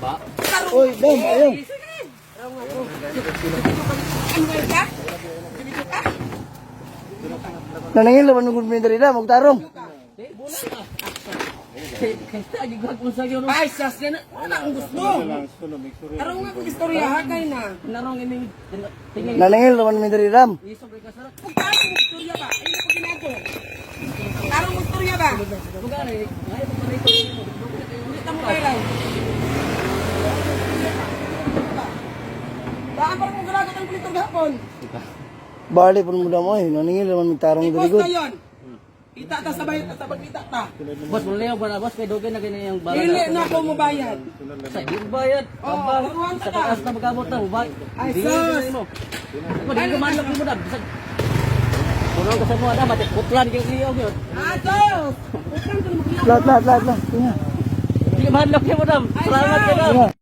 ba? Oy, dam, ayaw. Nanangin laban ng gulmi dari dam, magtarong. Ay, sas yan. Wala akong gusto. Araw nga kong istorya, hagay na. Narong ini. Tingin. Nanangin laban ng dari dam. Iso kay kasarap. Pagkano mong istorya ba? Ay, ako ginago. Araw mong istorya ba? Bukan ni. Ay, pareho. Kita mo kayo lang. Baka parang mong galagat ang kulitor gahapon. Bali pun muda mo eh, nanangin laban magtarong dari Ipos gud. na yun. Kita ta sa bayad, ta pagkita ta. Boss, muleo ba na boss kay dugay na kini yung bala. Dili na ako mo bayad. Sa di bayad. Oo, laruan ka Sa ka. taas na magabot na ubay. Ay, sus. mo. Ako di ko man lang mo na. Bisag. Kuno ka sa mo ada batik putlan kay liyo gyud. Atos! Utang ka na magkilala. Lahat. Tingnan. Di man lang mo dam. Salamat kayo.